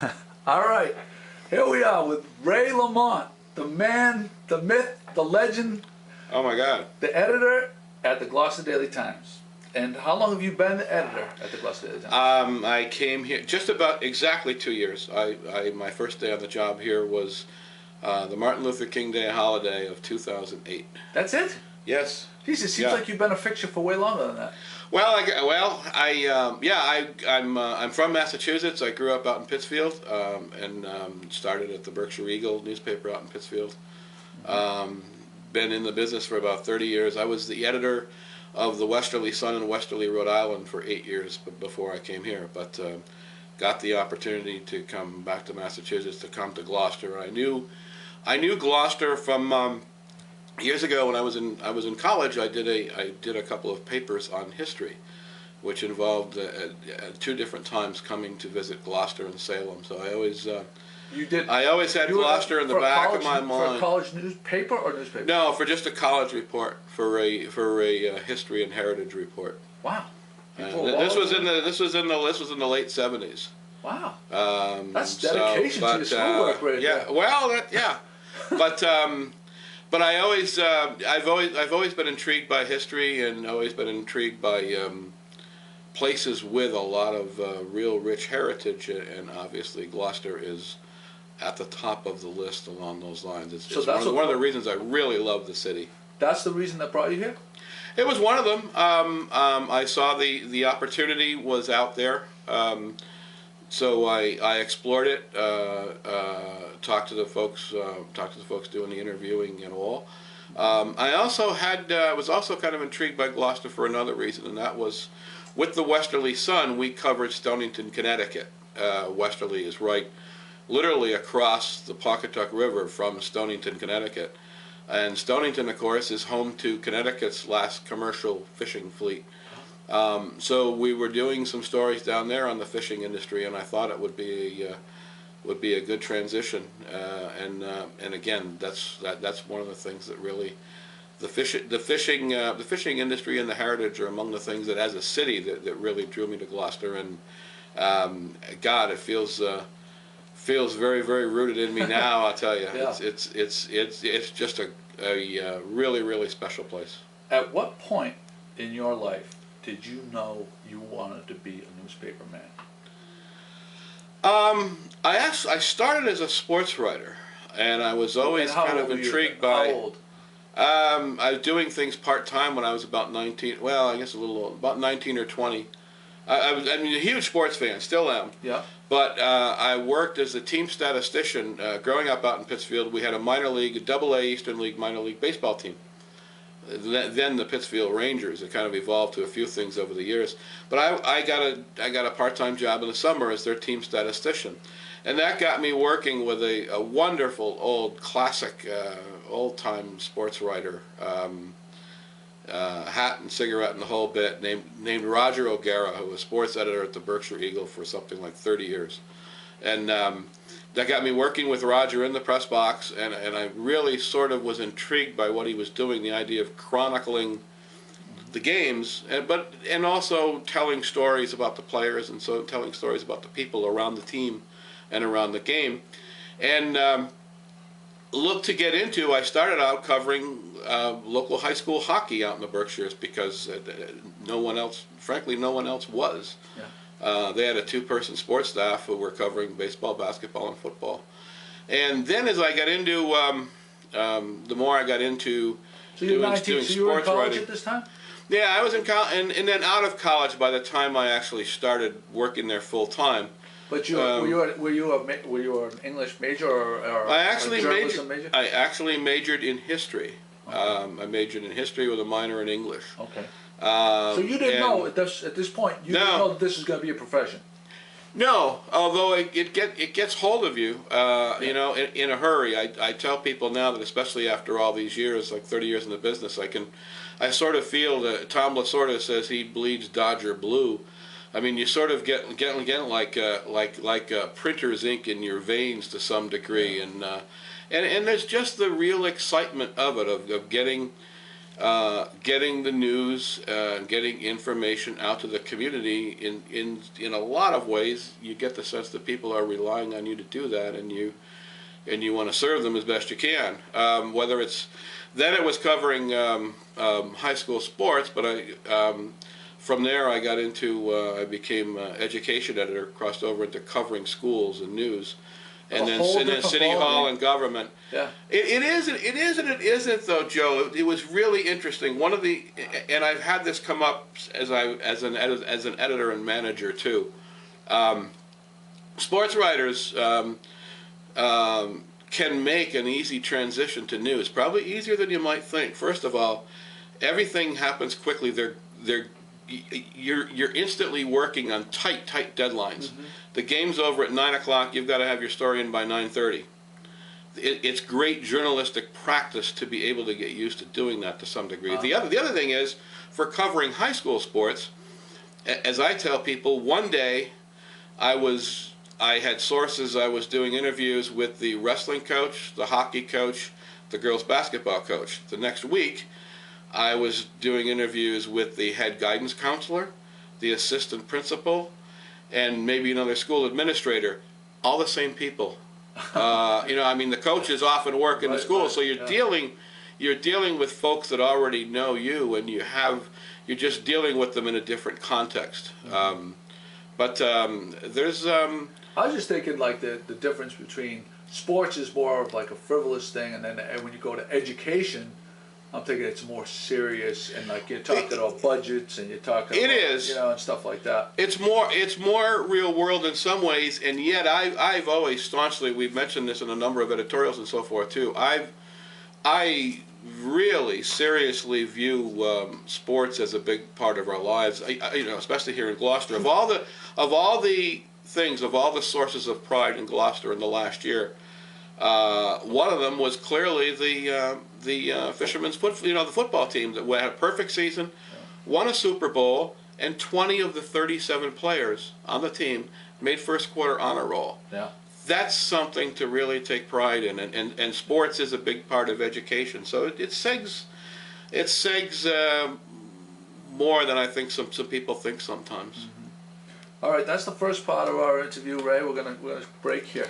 All right, here we are with Ray Lamont, the man, the myth, the legend, Oh my God. the editor at the Gloucester Daily Times. And how long have you been the editor at the Gloucester Daily Times? I came here just about exactly 2 years. My first day on the job here was the Martin Luther King Day holiday of 2008. That's it? Yes. Geez, it seems like you've been a fixture for way longer than that. I'm from Massachusetts. I grew up out in Pittsfield and started at the Berkshire Eagle newspaper out in Pittsfield. Been in the business for about 30 years. I was the editor of the Westerly Sun in Westerly, Rhode Island for 8 years before I came here. But got the opportunity to come back to Massachusetts, to come to Gloucester. I knew Gloucester from years ago when I was in college. I did a couple of papers on history, which involved at two different times coming to visit Gloucester and Salem. So I always had Gloucester in the back of my mind. For a college newspaper or newspaper? No, for just a college report, for a history and heritage report. Wow. This was in the late '70s. Wow. That's dedication to your schoolwork, right yeah. there. Well, yeah. But I've always been intrigued by history and always been intrigued by places with a lot of real rich heritage, and obviously Gloucester is at the top of the list along those lines. It's one of the reasons I really love the city. That's the reason that brought you here? It was one of them. I saw the opportunity was out there, so I explored it. Talked to the folks doing the interviewing and all. I was also kind of intrigued by Gloucester for another reason, and that was with the Westerly Sun. We covered Stonington, Connecticut. Westerly is literally across the Pawcatuck River from Stonington, Connecticut. And Stonington, of course, is home to Connecticut's last commercial fishing fleet. So we were doing some stories down there on the fishing industry, and I thought it would be a good transition. And again, that's one of the things that really the fishing industry and the heritage are among the things that, as a city, that really drew me to Gloucester. And God, it feels very, very rooted in me now. I'll tell you, Yeah. it's just a really, really special place. At what point in your life did you know you wanted to be a newspaper man? I started as a sports writer, and I was always kind of intrigued by. How old? I was doing things part-time when I was about 19. Well, I guess a little old, about 19 or 20. I mean, a huge sports fan, still am. Yeah. But I worked as a team statistician growing up out in Pittsfield. We had a minor league, a Double-A Eastern League minor league baseball team. Then the Pittsfield Rangers. It kind of evolved to a few things over the years. But I got a part-time job in the summer as their team statistician, and that got me working with a wonderful old classic, old-time sports writer, hat and cigarette and the whole bit, named Roger O'Gara, who was sports editor at the Berkshire Eagle for something like 30 years, and that got me working with Roger in the press box, and I really sort of was intrigued by what he was doing, the idea of chronicling the games, and also telling stories about the players, and so telling stories about the people around the team and around the game. And looked to get into, I started out covering local high school hockey out in the Berkshires because no one else was. Yeah. They had a two-person sports staff who were covering baseball, basketball, and football. And then as I got into, the more I got into doing sports you were in college writing. at this time? Yeah, I was in college, and then out of college by the time I actually started working there full-time. But were you an English major or a journalism major? I actually majored in history. Okay. I majored in history with a minor in English. Okay. So you didn't know at this point. You didn't know that this was going to be a profession. No, although it gets hold of you, you know, in a hurry. I tell people now that, especially after all these years, like 30 years in the business, I sort of feel that Tom Lasorda says he bleeds Dodger blue. I mean, you sort of get like printer's ink in your veins to some degree, and there's just the real excitement of it, of getting getting the news, getting information out to the community in a lot of ways. You get the sense that people are relying on you to do that, and you want to serve them as best you can. Whether it's then it was covering high school sports, but from there I got into I became education editor, crossed over into covering schools and news. And then City Hall and government. Yeah. It isn't though, Joe. It was really interesting. One of the, and I've had this come up as an editor and manager too. Sports writers can make an easy transition to news, probably easier than you might think. First of all, everything happens quickly. You're instantly working on tight deadlines. Mm-hmm. The game's over at 9 o'clock. You've got to have your story in by 9:30. It's great journalistic practice to be able to get used to doing that to some degree. The other thing is, for covering high school sports, as I tell people, one day I had sources. I was doing interviews with the wrestling coach, the hockey coach, the girls basketball coach. The next week, I was doing interviews with the head guidance counselor, the assistant principal, and maybe another school administrator. All the same people. The coaches often work in the school, so you're dealing with folks that already know you, and you're just dealing with them in a different context. Mm-hmm. There's. I was just thinking like the difference between sports is more of like a frivolous thing, and then when you go to education, I'm thinking it's more serious, and like you're talking about budgets, and you're talking about, and stuff like that. It's more real world in some ways, and yet I've always staunchly, we've mentioned this in a number of editorials and so forth too. I really seriously view sports as a big part of our lives. Especially here in Gloucester. Of all the sources of pride in Gloucester in the last year, one of them was clearly the Fishermen's the football team that had a perfect season, won a Super Bowl, and 20 of the 37 players on the team made first quarter honor roll. Yeah. That's something to really take pride in, and sports is a big part of education. So it segs more than I think some people think sometimes. Mm-hmm. All right, that's the first part of our interview, Ray. We're gonna break here.